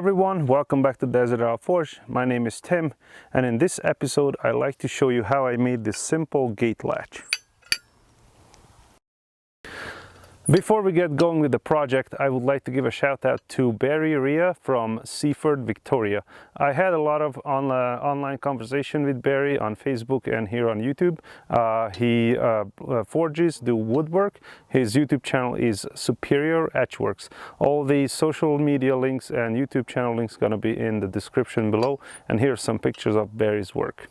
everyone, welcome back to Desert Isle Forge. My name is Tim, and in this episode I'd like to show you how I made this simple gate latch. Before we get going with the project, I would like to give a shout out to Barry Ria from Seaford, Victoria. I had a lot of online conversation with Barry on Facebook and here on YouTube. He forges, do woodwork. His YouTube channel is Superior Etchworks. All the social media links and YouTube channel links gonna be in the description below. And here's some pictures of Barry's work.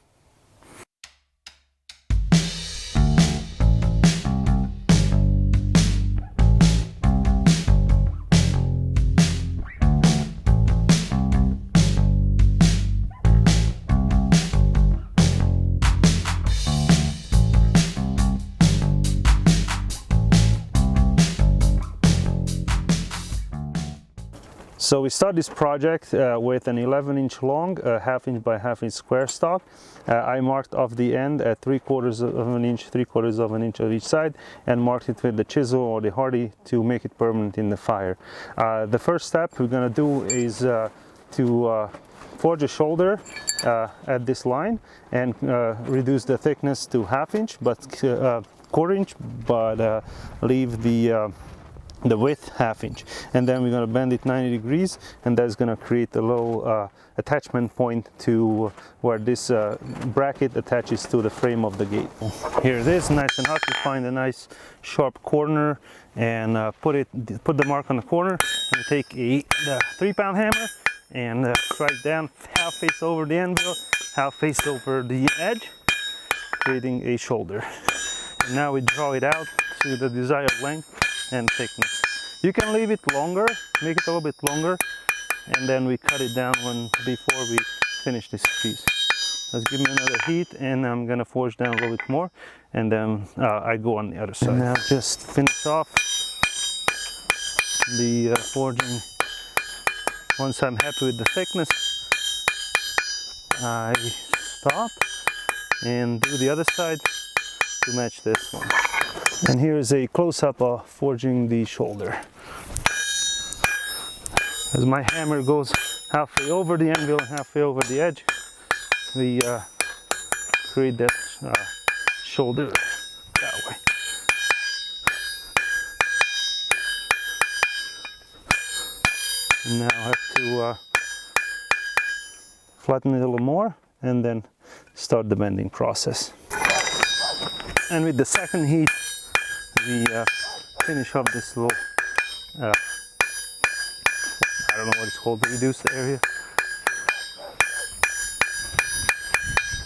So we start this project with an 11-inch long, 1/2 inch by 1/2 inch square stock. I marked off the end at 3/4 of an inch, 3/4 of an inch on each side, and marked it with the chisel or the hardy to make it permanent in the fire. The first step we're going to do is to forge a shoulder at this line and reduce the thickness to 1/2 inch, but 1/4 inch, but leave the width 1/2 inch, and then we're going to bend it 90 degrees, and that's going to create a low attachment point to where this bracket attaches to the frame of the gate. Here it is, nice and hot. You find a nice sharp corner and put the mark on the corner, and take the 3-pound hammer and strike down half face over the anvil, half face over the edge, creating a shoulder. And now we draw it out to the desired length and thickness. You can leave it longer, make it a little bit longer, and then we cut it down before we finish this piece. Let's give me another heat, and I'm gonna forge down a little bit more, and then I go on the other side. And now just finish off the forging. Once I'm happy with the thickness, I stop and do the other side to match this one. And here is a close-up of forging the shoulder. As my hammer goes halfway over the anvil and halfway over the edge, we create that shoulder that way. And now I have to flatten it a little more and then start the bending process. And with the second heat, we finish up this little, I don't know what it's called, the reduced area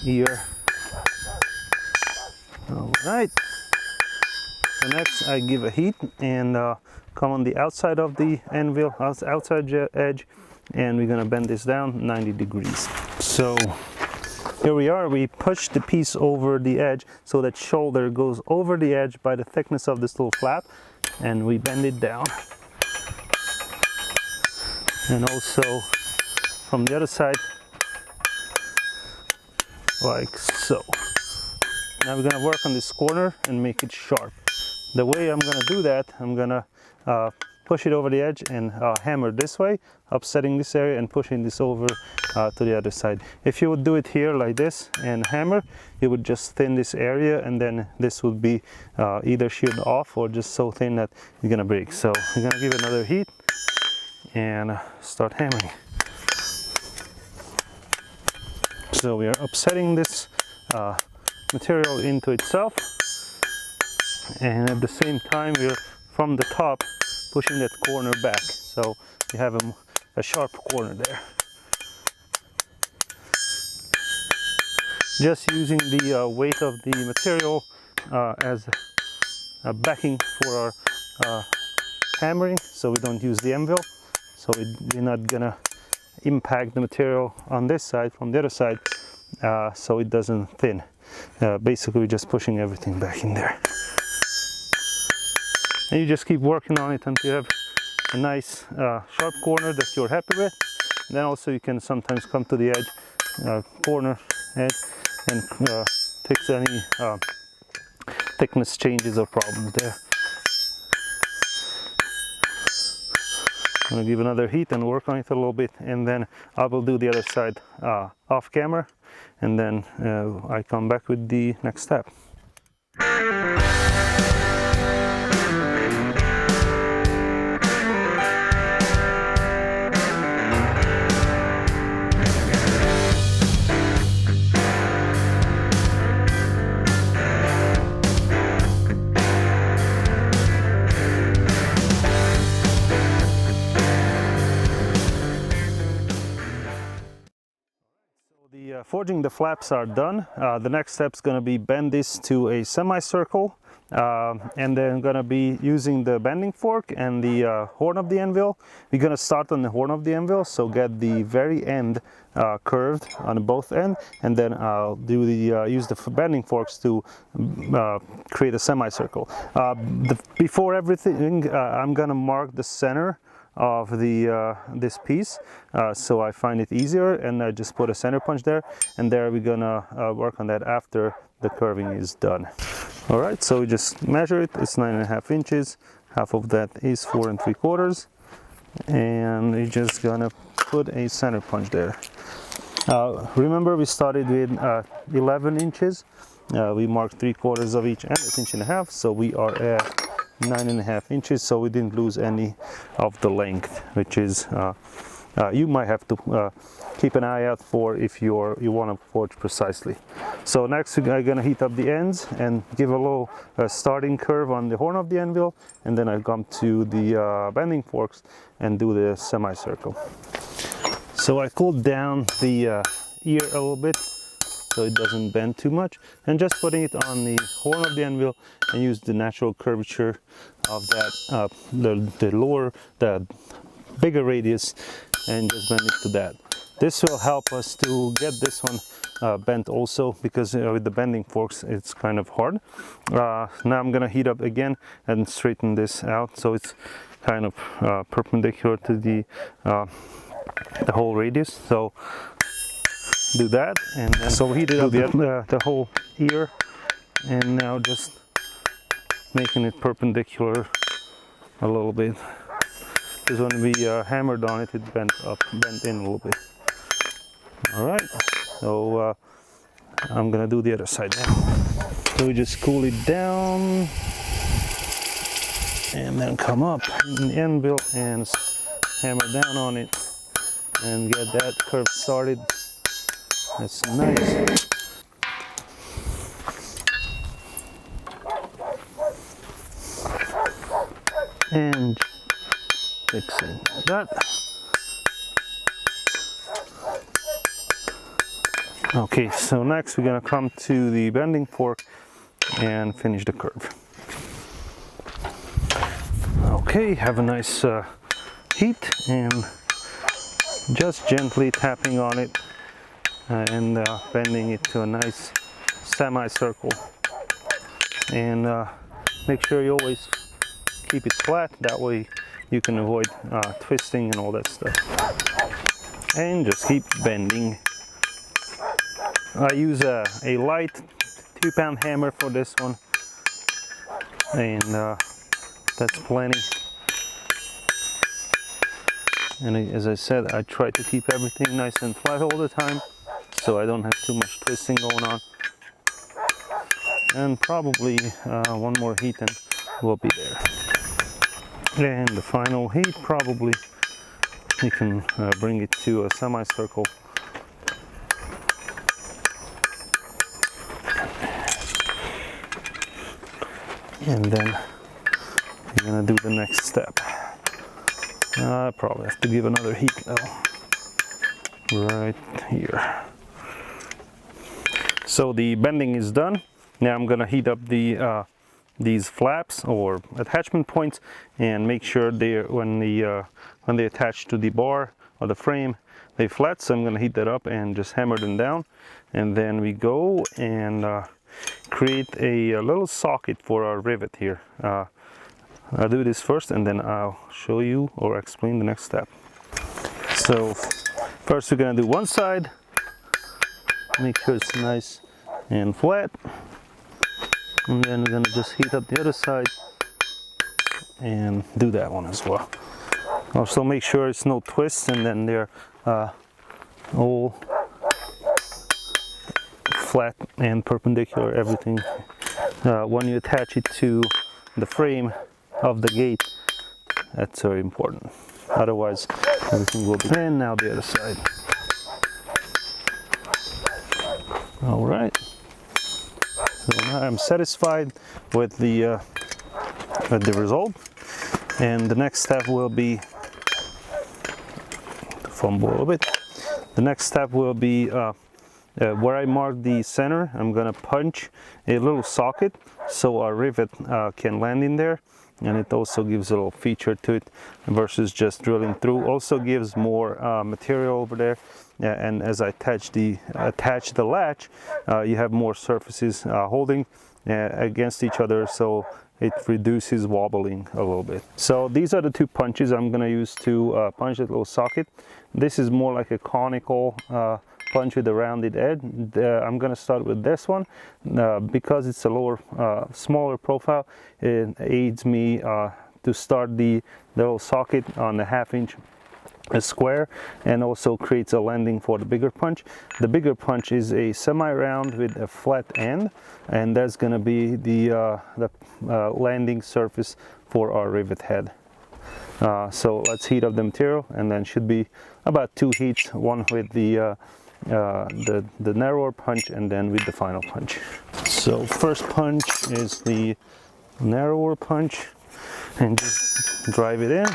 here. All right. So next I give a heat and come on the outside of the anvil, outside edge, and we're gonna bend this down 90 degrees. So here we are, we push the piece over the edge so that shoulder goes over the edge by the thickness of this little flap, and we bend it down. And also from the other side, like so. Now we're gonna work on this corner and make it sharp. The way I'm gonna do that, I'm gonna push it over the edge and hammer this way, upsetting this area and pushing this over to the other side. If you would do it here like this and hammer, you would just thin this area, and then this would be either sheared off or just so thin that you're gonna break. So we're gonna give it another heat and start hammering. So we are upsetting this material into itself, and at the same time we're from the top pushing that corner back, so you have a sharp corner there. Just using the weight of the material as a backing for our hammering, so we don't use the anvil, so we're not gonna impact the material on this side from the other side, so it doesn't thin. Basically we're just pushing everything back in there. And you just keep working on it until you have a nice sharp corner that you're happy with. And then also you can sometimes come to the edge, corner edge, and fix any thickness changes or problems there. I'm gonna give another heat and work on it a little bit, and then I will do the other side off camera, and then I come back with the next step. Forging the flaps are done. The next step is going to be bend this to a semicircle, and then going to be using the bending fork and the horn of the anvil. We're going to start on the horn of the anvil, so get the very end curved on both ends, and then I'll do the use the bending forks to create a semicircle. Before everything, I'm going to mark the center of the this piece, so I find it easier, and I just put a center punch there, and there we're gonna work on that after the curving is done. All right, so we just measure it. It's 9.5 inches. Half of that is 4 3/4, and we're just gonna put a center punch there. Remember, we started with 11 inches. We marked 3/4 of each end. It's 1.5 inches, so we are at 9.5 inches, so we didn't lose any of the length, which is you might have to keep an eye out for if you want to forge precisely. So next we're going to heat up the ends and give a little starting curve on the horn of the anvil, and then I come to the bending forks and do the semicircle. So I cooled down the ear a little bit so it doesn't bend too much, and just putting it on the horn of the anvil and use the natural curvature of that, the bigger radius, and just bend it to that. This will help us to get this one bent also, because with the bending forks it's kind of hard. Now I'm gonna heat up again and straighten this out so it's kind of perpendicular to the whole radius. So do that, and then so heat it up the whole ear, and now just making it perpendicular a little bit, because when we hammered on it, it bent in a little bit. All right, so I'm gonna do the other side now. So we just cool it down, and then come up in the anvil and hammer down on it and get that curve started. That's nice. And fixing that. Okay, so next we're gonna come to the bending fork and finish the curve. Okay, have a nice heat, and just gently tapping on it and bending it to a nice semicircle, and make sure you always keep it flat, that way you can avoid twisting and all that stuff, and just keep bending. I use a light 2-pound hammer for this one, and that's plenty. And as I said, I try to keep everything nice and flat all the time, so I don't have too much twisting going on. And probably one more heat and we'll be there. And the final heat, probably you can bring it to a semicircle. And then you're gonna do the next step. I probably have to give another heat though, right here. So the bending is done. Now I'm gonna heat up the these flaps or attachment points, and make sure when they attach to the bar or the frame, they flat. So I'm gonna heat that up and just hammer them down, and then we go and create a little socket for our rivet here. I'll do this first, and then I'll show you or explain the next step. So first we're gonna do one side, make sure it's nice and flat, and then we're gonna just heat up the other side and do that one as well. Also make sure it's no twists, and then they're all flat and perpendicular, everything. When you attach it to the frame of the gate, that's very important. Otherwise, everything will be. And now the other side. All right. So now I'm satisfied with the result, and the next step will be to fumble a little bit. The next step will be where I mark the center. I'm gonna punch a little socket so our rivet can land in there, and it also gives a little feature to it versus just drilling through. Also gives more material over there, and as I attach the latch, you have more surfaces holding against each other, so it reduces wobbling a little bit. So these are the two punches I'm gonna use to punch that little socket. This is more like a conical punch with a rounded edge. I'm gonna start with this one because it's a lower, smaller profile. It aids me to start the little socket on a 1/2 inch square, and also creates a landing for the bigger punch. The bigger punch is a semi-round with a flat end, and that's gonna be the landing surface for our rivet head. So let's heat up the material, and then should be about 2 heats, one with the narrower punch and then with the final punch. So first punch is the narrower punch, and just drive it in.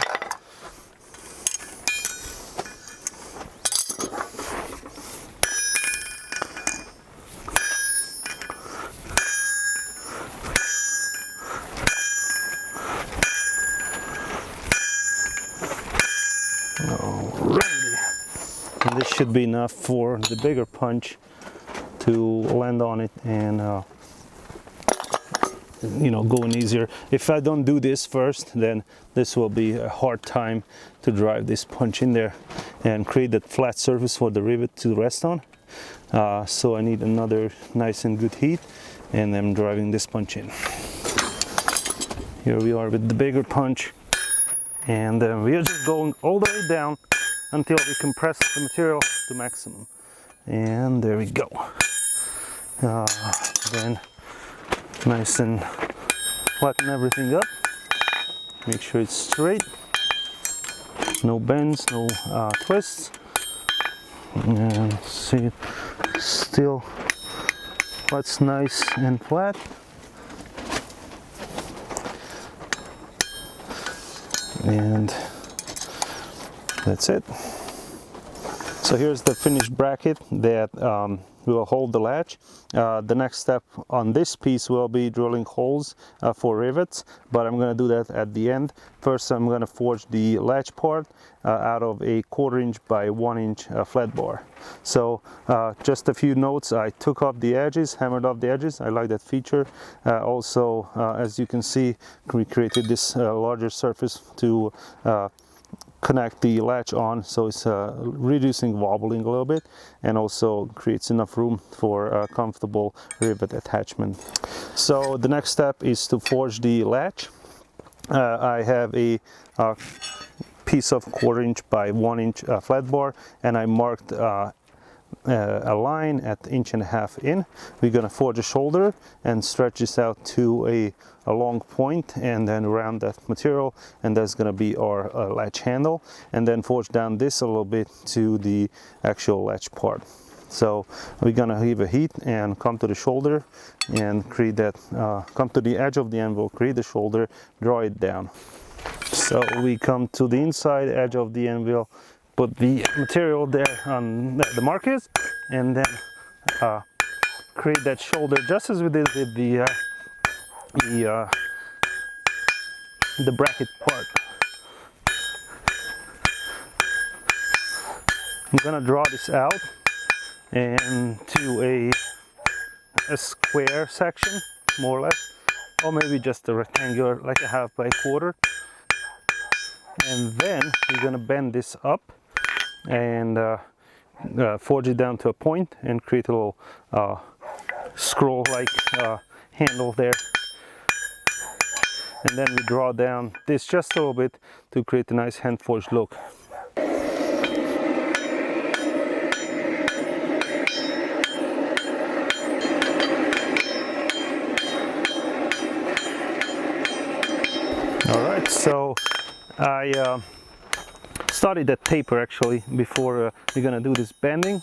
And this should be enough for the bigger punch to land on it and you know, going easier. If I don't do this first, then this will be a hard time to drive this punch in there and create that flat surface for the rivet to rest on. So I need another nice and good heat, and I'm driving this punch in. Here we are with the bigger punch, and we are just going all the way down until we compress the material to maximum. And there we go. Then nice and flatten everything up. Make sure it's straight. No bends, no twists. And see it still that's nice and flat. And that's it. So here's the finished bracket that will hold the latch. The next step on this piece will be drilling holes for rivets, but I'm going to do that at the end. First, I'm going to forge the latch part out of a 1/4 inch by 1 inch flat bar. So just a few notes: I took off the edges, hammered off the edges. I like that feature. Also, as you can see, we created this larger surface to connect the latch on, so it's reducing wobbling a little bit, and also creates enough room for comfortable rivet attachment. So the next step is to forge the latch. I have a piece of 1/4 inch by 1 inch flat bar, and I marked a line at 1.5 inches in. We're going to forge a shoulder and stretch this out to a long point, and then round that material, and that's going to be our latch handle, and then forge down this a little bit to the actual latch part. So we're going to give a heat and come to the shoulder and create that, come to the edge of the anvil, create the shoulder, draw it down. So we come to the inside edge of the anvil, put the material there on the mark is, and then create that shoulder just as we did with the bracket part. I'm gonna draw this out and to a square section, more or less, or maybe just a rectangular, like a 1/2 by 1/4. And then we're gonna bend this up and forge it down to a point and create a little scroll-like handle there. and then we draw down this just a little bit to create a nice hand forged look. All right, so I started that taper actually before we're gonna do this bending,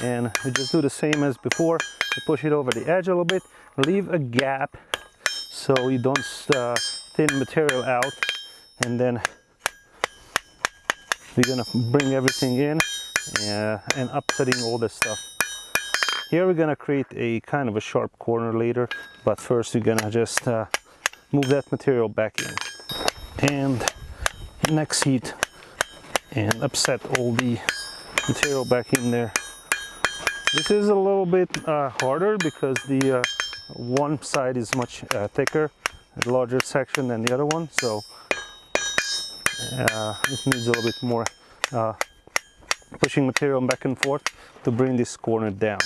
and we just do the same as before. You push it over the edge a little bit, leave a gap so you don't thin material out, and then we're gonna bring everything in and upsetting all this stuff. Here we're gonna create a kind of a sharp corner later, but first we're gonna just move that material back in and next heat and upset all the material back in there. This is a little bit harder because the one side is much thicker, a larger section than the other one, so it needs a little bit more pushing material back and forth to bring this corner down.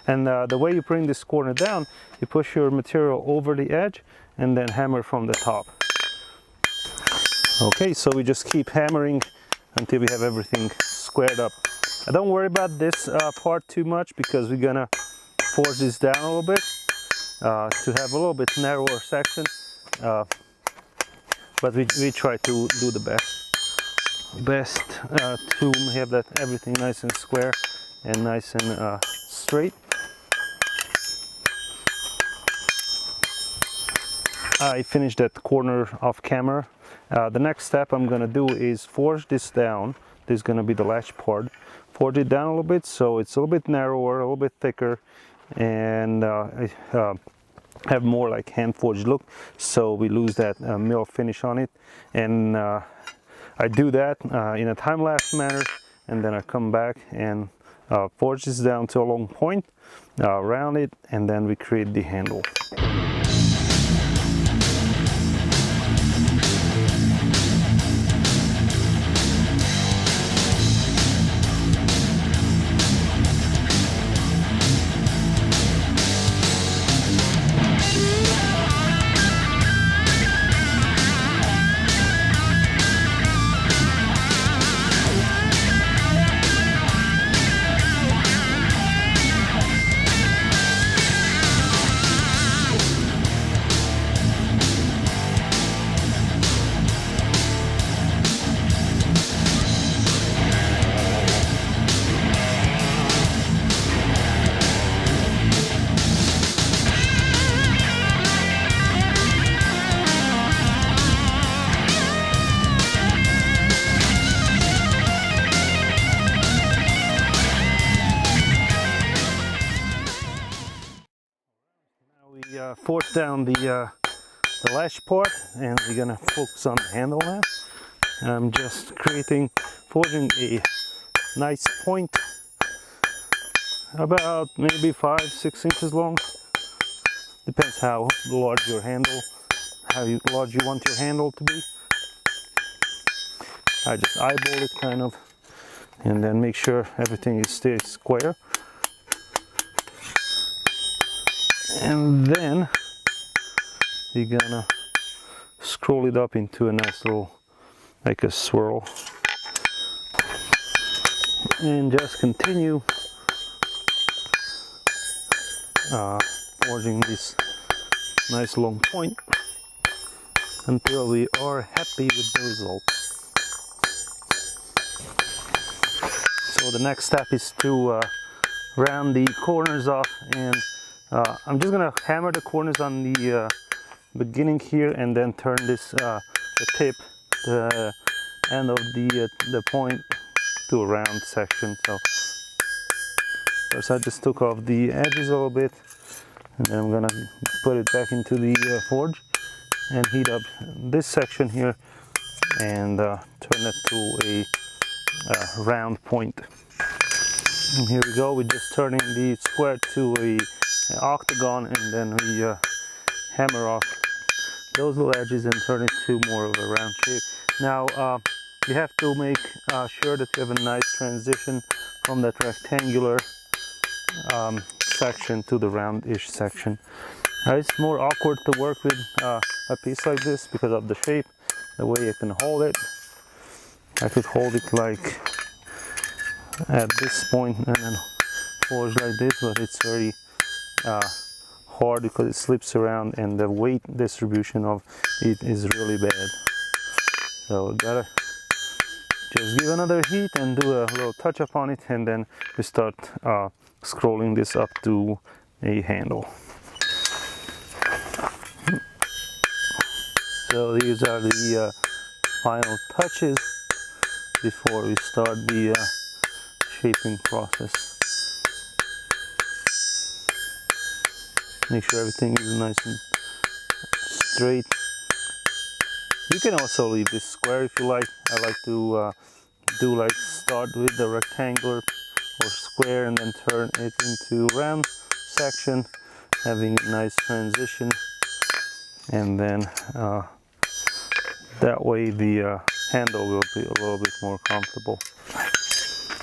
And the way you bring this corner down, you push your material over the edge and then hammer from the top. Okay, so we just keep hammering until we have everything squared up. Don't worry about this part too much because we're gonna forge this down a little bit to have a little bit narrower section, but we try to do the best to have that everything nice and square and nice and straight. I finished that corner off camera. The next step I'm gonna do is forge this down. This is gonna be the latch part. Forge it down a little bit so it's a little bit narrower, a little bit thicker, and have more like hand forged look, so we lose that mill finish on it. And I do that in a time-lapse manner, and then I come back and forge this down to a long point, round it, and then we create the handle. Force down the latch part, and we're gonna focus on the handle now. I'm just forging a nice point about maybe 5-6 inches long. Depends how large your handle, large you want your handle to be. I just eyeball it kind of, and then make sure everything stays square. And then we're gonna scroll it up into a nice little, like a swirl, and just continue forging this nice long point until we are happy with the result. So the next step is to round the corners off, and I'm just gonna hammer the corners on the beginning here, and then turn this the tip, the end of the point, to a round section. So first I just took off the edges a little bit, and then I'm gonna put it back into the forge and heat up this section here and turn it to a round point. And here we go, we're just turning the square to an octagon, and then we hammer off those little edges and turn it to more of a round shape. Now you have to make sure that you have a nice transition from that rectangular section to the roundish section. It's more awkward to work with a piece like this because of the shape, the way I can hold it. I could hold it like at this point and then forge like this, but it's very hard because it slips around and the weight distribution of it is really bad. So gotta just give another heat and do a little touch up on it, and then we start scrolling this up to a handle. So these are the final touches before we start the shaping process. Make sure everything is nice and straight. You can also leave this square if you like. I like to start with the rectangular or square and then turn it into round section, having a nice transition, and then that way the handle will be a little bit more comfortable.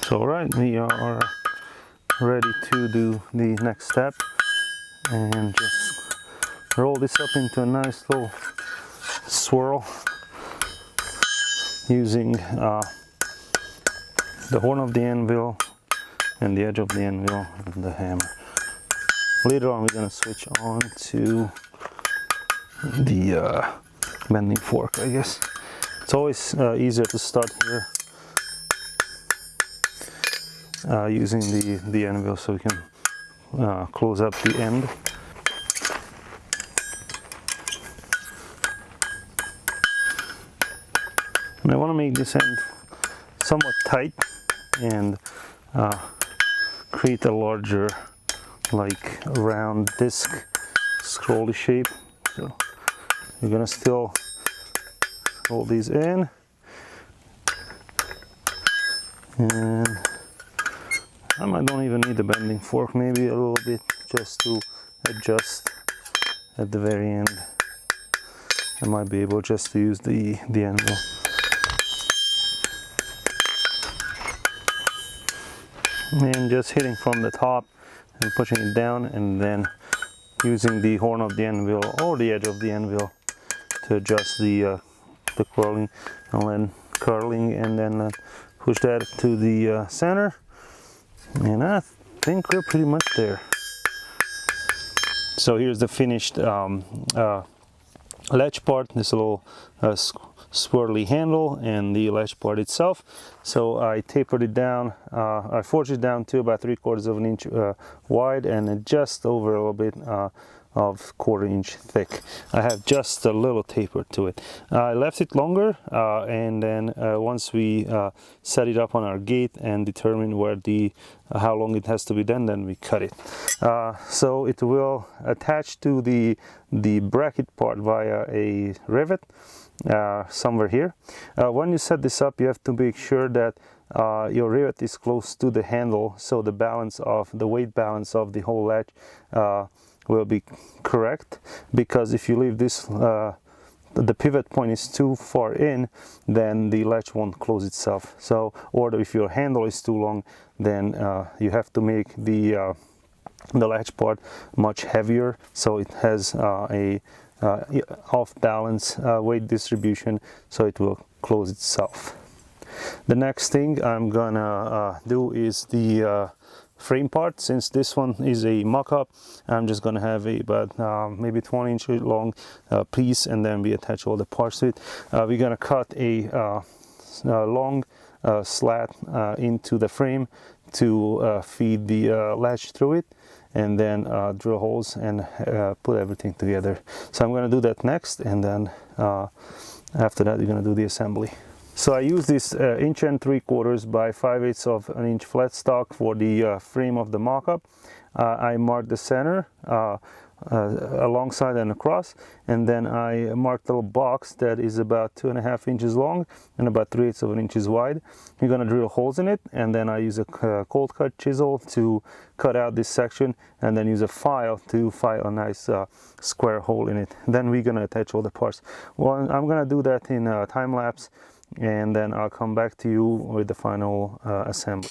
So alright, we are ready to do the next step, and just roll this up into a nice little swirl using the horn of the anvil and the edge of the anvil and the hammer. Later on we're going to switch on to the bending fork, I guess. It's always easier to start here using the anvil so we can close up the end. And I want to make this end somewhat tight and create a larger, like, round disc scrolly shape. So you're gonna still roll these in, and I don't even need the bending fork, maybe a little bit just to adjust at the very end. I might be able just to use the anvil. And just hitting from the top and pushing it down, and then using the horn of the anvil or the edge of the anvil to adjust the curling, and then push that to the center, and I think we're pretty much there. So here's the finished latch part, this little swirly handle and the latch part itself. So I tapered it down, I forged it down to about 3/4 of an inch wide and just over a little bit of 1/4 inch thick. I have just a little taper to it. I left it longer, and then once we set it up on our gate and determine where how long it has to be done, then we cut it. So it will attach to the bracket part via a rivet somewhere here. When you set this up, you have to make sure that your rivet is close to the handle, so the weight balance of the whole latch will be correct, because if you leave this the pivot point is too far in, then the latch won't close itself. So, or if your handle is too long, then you have to make the latch part much heavier, so it has a off balance weight distribution, so it will close itself. The next thing I'm gonna do is the frame part. Since this one is a mock-up, I'm just gonna have about maybe 20 inch long piece, and then we attach all the parts to it. We're gonna cut a long slat into the frame to feed the latch through it, and then drill holes and put everything together. So I'm going to do that next, and then after that we're going to do the assembly. So I use this 1 3/4 by 5/8 of an inch flat stock for the frame of the mock-up. I marked the center alongside and across, and then I marked a little box that is about 2.5 inches long and about 3/8 of an inch wide. You're going to drill holes in it, and then I use a cold cut chisel to cut out this section, and then use a file to file a nice square hole in it. Then we're going to attach all the parts. Well, I'm going to do that in time lapse, and then I'll come back to you with the final assembly.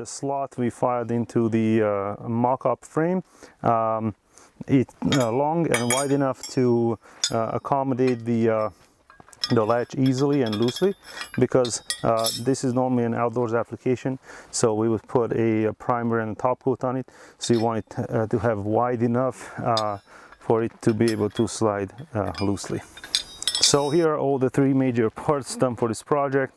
the slot we fired into the mock-up frame. It's long and wide enough to accommodate the latch easily and loosely, because this is normally an outdoors application, so we would put a primer and a top coat on it, so you want it to have wide enough for it to be able to slide loosely. So here are all the three major parts done for this project.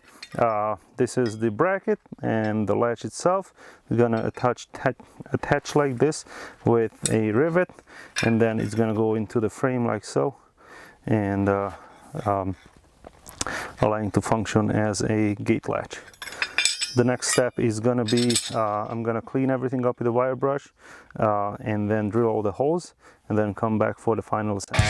This is the bracket and the latch itself. We're gonna attach like this with a rivet, and then it's gonna go into the frame like so, and allowing to function as a gate latch. The next step is gonna be, I'm gonna clean everything up with a wire brush, and then drill all the holes, and then come back for the final step.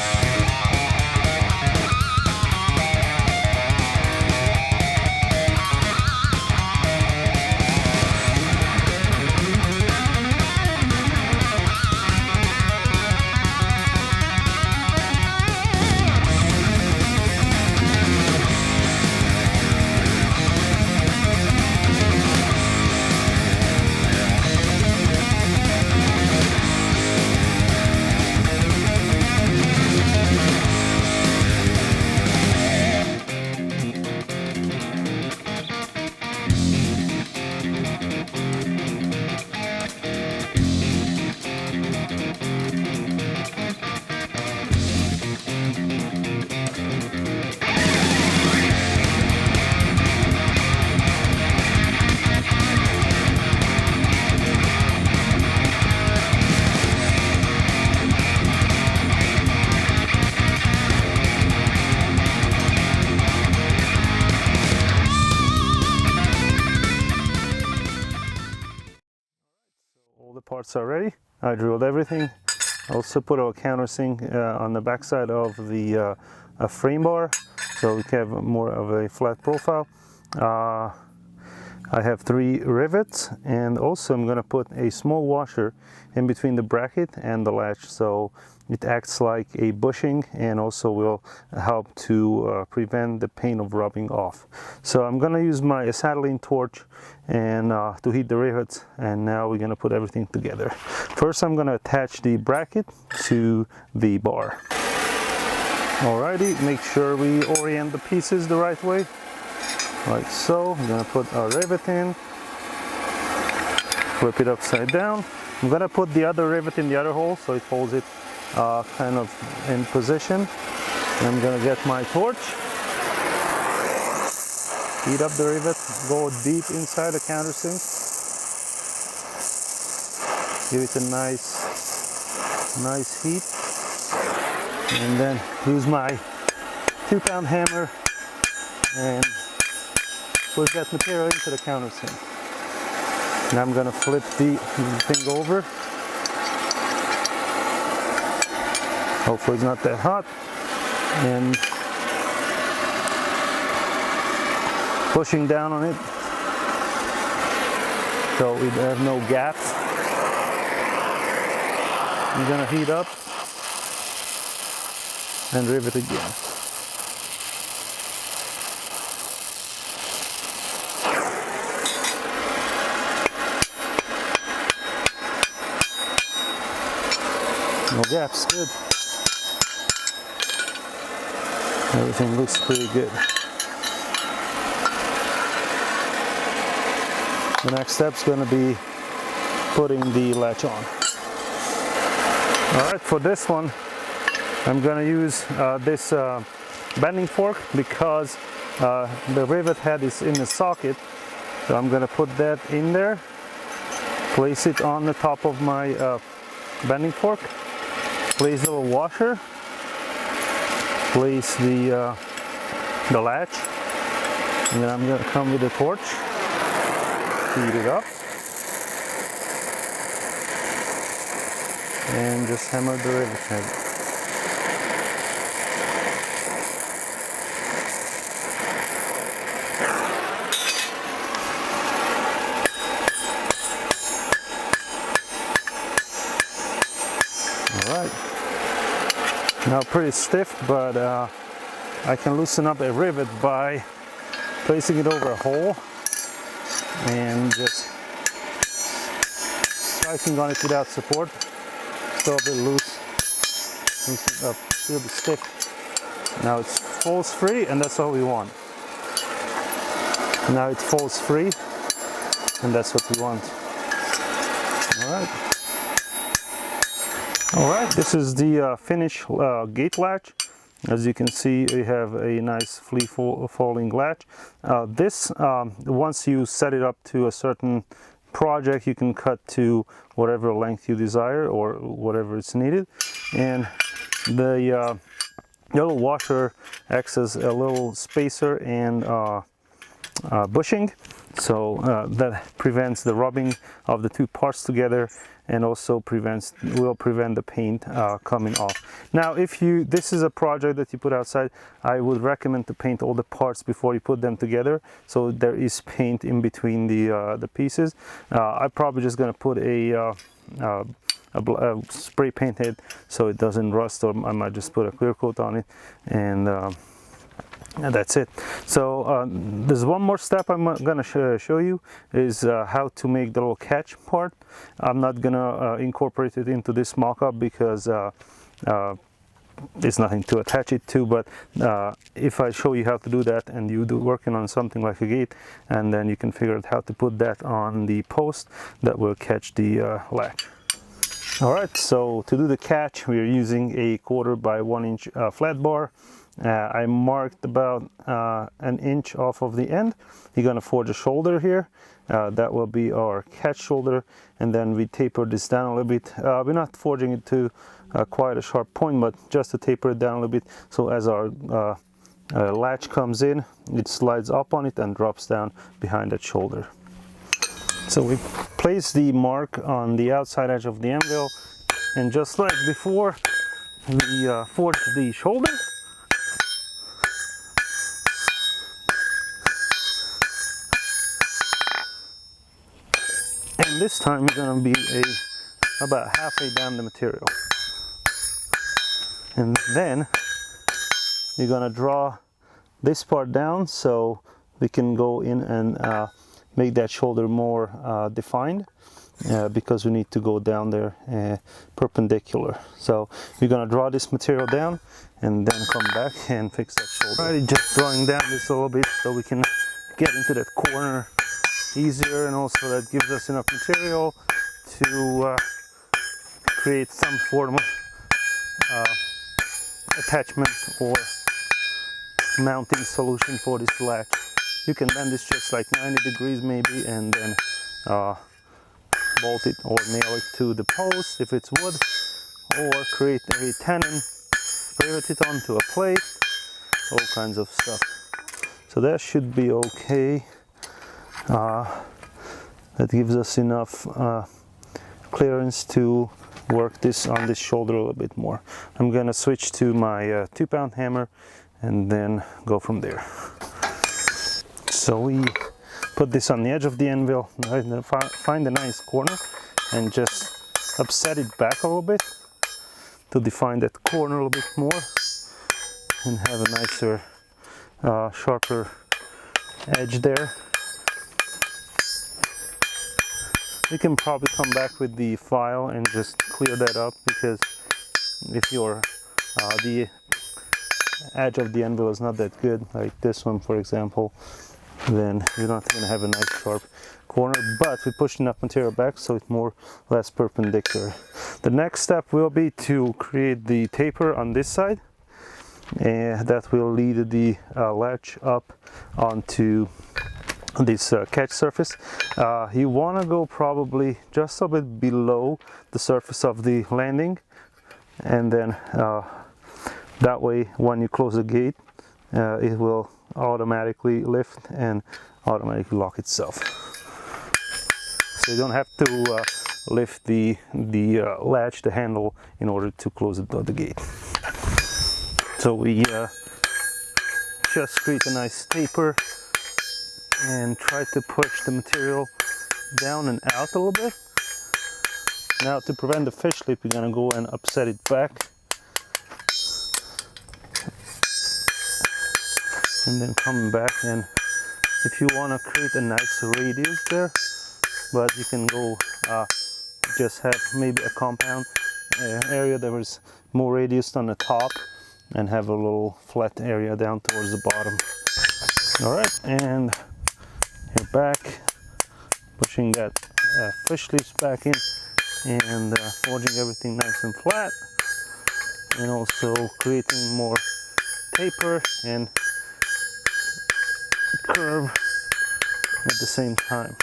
The parts are ready. I drilled everything. Also put our countersink on the back side of the frame bar, so we can have more of a flat profile. I have 3 rivets, and also I'm going to put a small washer in between the bracket and the latch, so it acts like a bushing and also will help to prevent the paint of rubbing off. So I'm going to use my acetylene torch and to heat the rivets, and now we're going to put everything together. First I'm going to attach the bracket to the bar. Alrighty, make sure we orient the pieces the right way, like so. I'm going to put our rivet in, flip it upside down. I'm going to put the other rivet in the other hole so it holds it kind of in position. I'm going to get my torch, heat up the rivet, go deep inside the countersink, give it a nice heat, and then use my 2-pound hammer and push that material into the countersink. Now I'm going to flip the thing over. Hopefully it's not that hot. And pushing down on it so we have no gaps. I'm going to heat up and rivet again. No gaps, good. Everything looks pretty good. The next step's going to be putting the latch on. Alright, for this one I'm going to use this bending fork, because the rivet head is in the socket. So I'm going to put that in there, place it on the top of my bending fork, place a little washer, place the latch, and then I'm going to come with a torch, heat it up, and just hammer the rivet head. Alright, now pretty stiff, but I can loosen up a rivet by placing it over a hole and just striking on it without support. Still a bit loose, a little bit stiff. Now it falls free, and that's all we want. Now it falls free, and that's what we want. All right, this is the finished gate latch. As you can see, we have a nice free falling latch. Once you set it up to a certain project, you can cut to whatever length you desire or whatever is needed. And the little washer acts as a little spacer and bushing, so that prevents the rubbing of the two parts together, and also will prevent the paint coming off. Now, if this is a project that you put outside, I would recommend to paint all the parts before you put them together, so there is paint in between the pieces. I'm probably just going to put a spray painted so it doesn't rust, or I might just put a clear coat on it, and that's it. So there's one more step I'm gonna show you, is how to make the little catch part. I'm not gonna incorporate it into this mock-up because there's nothing to attach it to, but if I show you how to do that, and you do working on something like a gate, and then you can figure out how to put that on the post that will catch the latch. All right, so to do the catch, we are using a 1/4 by 1 inch flat bar. I marked about 1 inch off of the end. You're going to forge a shoulder here. That will be our catch shoulder, and then we taper this down a little bit. We're not forging it to quite a sharp point, but just to taper it down a little bit, so as our latch comes in, it slides up on it and drops down behind that shoulder. So we place the mark on the outside edge of the anvil, and just like before, we forge the shoulder. And this time we're going to be about halfway down the material. And then you're going to draw this part down so we can go in and make that shoulder more defined, because we need to go down there perpendicular. So we're going to draw this material down and then come back and fix that shoulder. Alright, just drawing down this a little bit so we can get into that corner easier, and also that gives us enough material to create some form of attachment or mounting solution for this latch. You can bend this just like 90 degrees maybe, and then bolt it or nail it to the post if it's wood, or create a tenon, rivet it onto a plate, all kinds of stuff. So that should be okay. That gives us enough clearance to work this on this shoulder a little bit more. I'm going to switch to my 2-pound hammer and then go from there. So we put this on the edge of the anvil, find a nice corner and just upset it back a little bit to define that corner a little bit more and have a nicer, sharper edge there. You can probably come back with the file and just clear that up, because if the edge of the anvil is not that good, like this one for example, then you're not going to have a nice sharp corner. But we pushed enough material back so it's more or less perpendicular. The next step will be to create the taper on this side, and that will lead the latch up onto this catch surface. You want to go probably just a bit below the surface of the landing, and then that way when you close the gate, it will automatically lift and automatically lock itself. So you don't have to lift the latch, the handle, in order to close the gate. So we just create a nice taper and try to push the material down and out a little bit. Now, to prevent the fish slip, you're going to go and upset it back and then come back. And if you want to create a nice radius there, but you can go just have maybe a compound area that was more radius on the top and have a little flat area down towards the bottom. All right, and here back, pushing that fish leaves back in and forging everything nice and flat, and also creating more taper and curve at the same time.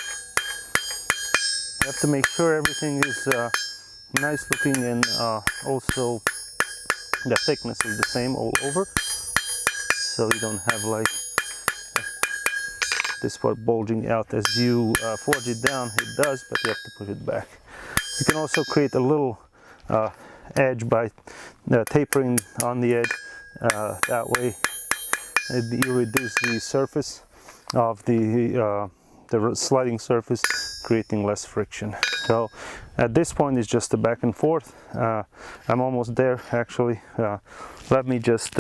You have to make sure everything is nice looking, and also the thickness is the same all over, so you don't have like this part bulging out. As you forge it down, it does, but you have to push it back. You can also create a little edge by tapering on the edge. That way you reduce the surface of the sliding surface, creating less friction. So at this point it's just a back and forth. I'm almost there actually. Let me just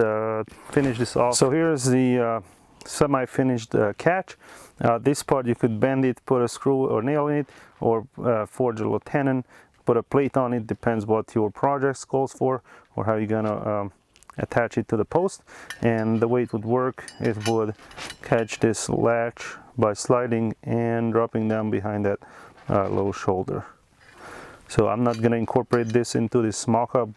finish this off. So here's the semi-finished catch. This part you could bend it, put a screw or nail in it, or forge a little tenon, put a plate on it, depends what your project calls for or how you're gonna attach it to the post. And the way it would work, it would catch this latch by sliding and dropping down behind that low shoulder. So I'm not going to incorporate this into this mock-up,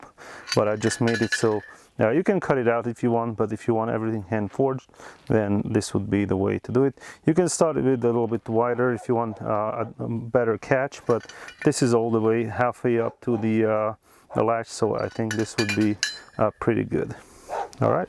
but I just made it so you can cut it out if you want, but if you want everything hand forged, then this would be the way to do it. You can start it with a little bit wider if you want a better catch, but this is all the way halfway up to the latch, so I think this would be pretty good. All right.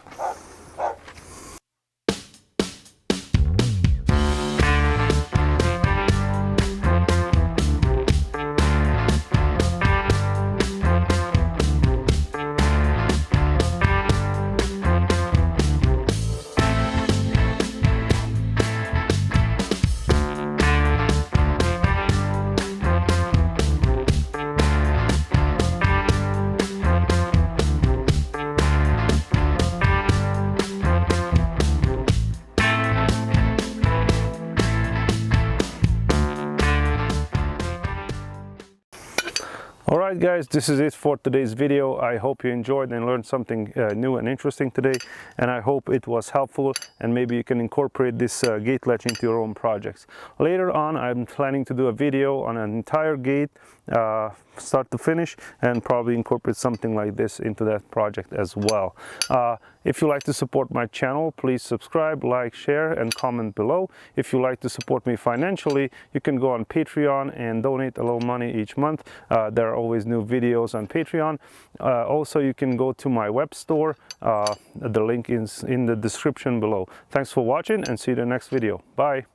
Alright guys, this is it for today's video. I hope you enjoyed and learned something new and interesting today, and I hope it was helpful, and maybe you can incorporate this gate latch into your own projects. Later on I'm planning to do a video on an entire gate, start to finish, and probably incorporate something like this into that project as well. If you like to support my channel, please subscribe, like, share, and comment below. If you like to support me financially, you can go on Patreon and donate a little money each month. There are always new videos on Patreon. Also, you can go to my web store. The link is in the description below. Thanks for watching, and see you in the next video. Bye.